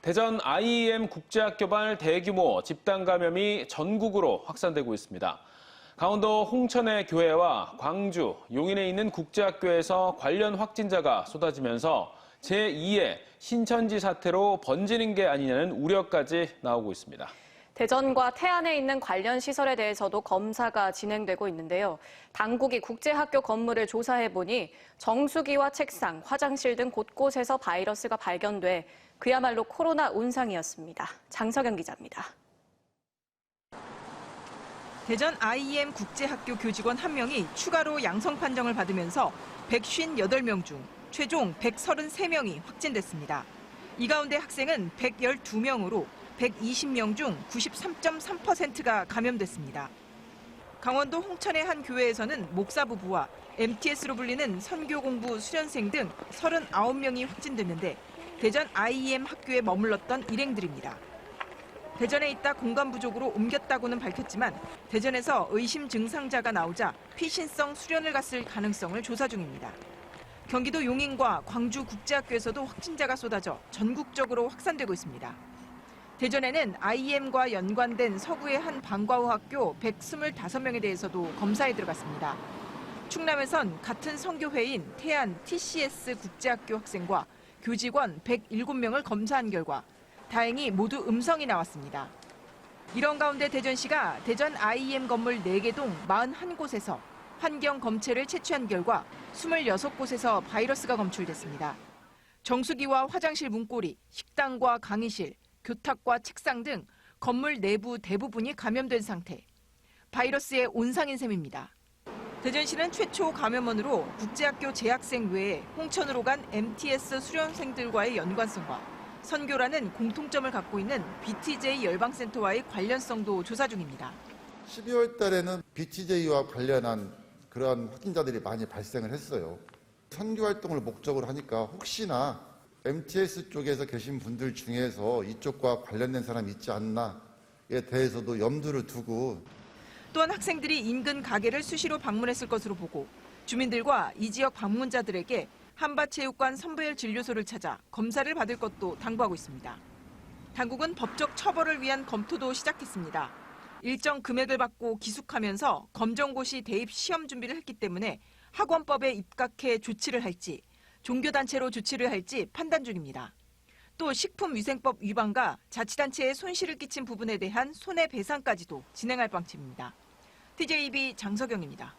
대전 IEM 국제학교발 대규모 집단 감염이 전국으로 확산되고 있습니다. 강원도 홍천의 교회와 광주, 용인에 있는 국제학교에서 관련 확진자가 쏟아지면서 제2의 신천지 사태로 번지는 게 아니냐는 우려까지 나오고 있습니다. 대전과 태안에 있는 관련 시설에 대해서도 검사가 진행되고 있는데요. 당국이 국제학교 건물을 조사해보니 정수기와 책상, 화장실 등 곳곳에서 바이러스가 발견돼 그야말로 코로나 온상이었습니다. 장석영 기자입니다. 대전 IEM 국제학교 교직원 1명이 추가로 양성 판정을 받으면서 158명 중 최종 133명이 확진됐습니다. 이 가운데 학생은 112명으로 120명 중 93.3%가 감염됐습니다. 강원도 홍천의 한 교회에서는 목사 부부와 MTS로 불리는 선교 공부 수련생 등 39명이 확진됐는데 대전 IEM 학교에 머물렀던 일행들입니다. 대전에 있다 공간 부족으로 옮겼다고는 밝혔지만 대전에서 의심 증상자가 나오자 피신성 수련을 갔을 가능성을 조사 중입니다. 경기도 용인과 광주 국제학교에서도 확진자가 쏟아져 전국적으로 확산되고 있습니다. 대전에는 IEM과 연관된 서구의 한 방과후 학교 125명에 대해서도 검사에 들어갔습니다. 충남에선 같은 선교회인 태안 TCS 국제학교 학생과 교직원 107명을 검사한 결과 다행히 모두 음성이 나왔습니다. 이런 가운데 대전시가 대전 IEM 건물 4개 동 41곳에서 환경 검체를 채취한 결과 26곳에서 바이러스가 검출됐습니다. 정수기와 화장실 문고리, 식당과 강의실, 교탁과 책상 등 건물 내부 대부분이 감염된 상태. 바이러스의 온상인 셈입니다. 대전시는 최초 감염원으로 국제학교 재학생 외에 홍천으로 간 MTS 수련생들과의 연관성과 선교라는 공통점을 갖고 있는 BTJ 열방센터와의 관련성도 조사 중입니다. 12월 달에는 BTJ와 관련한 그러한 확진자들이 많이 발생을 했어요. 선교 활동을 목적으로 하니까 혹시나 MTS 쪽에서 계신 분들 중에서 이쪽과 관련된 사람이 있지 않나에 대해서도 염두를 두고 또한 학생들이 인근 가게를 수시로 방문했을 것으로 보고 주민들과 이 지역 방문자들에게 한밭체육관 선별 진료소를 찾아 검사를 받을 것도 당부하고 있습니다. 당국은 법적 처벌을 위한 검토도 시작했습니다. 일정 금액을 받고 기숙하면서 검정고시 대입 시험 준비를 했기 때문에 학원법에 입각해 조치를 할지 종교단체로 조치를 할지 판단 중입니다. 또 식품위생법 위반과 자치단체에 손실을 끼친 부분에 대한 손해배상까지도 진행할 방침입니다. TJB 장석영입니다.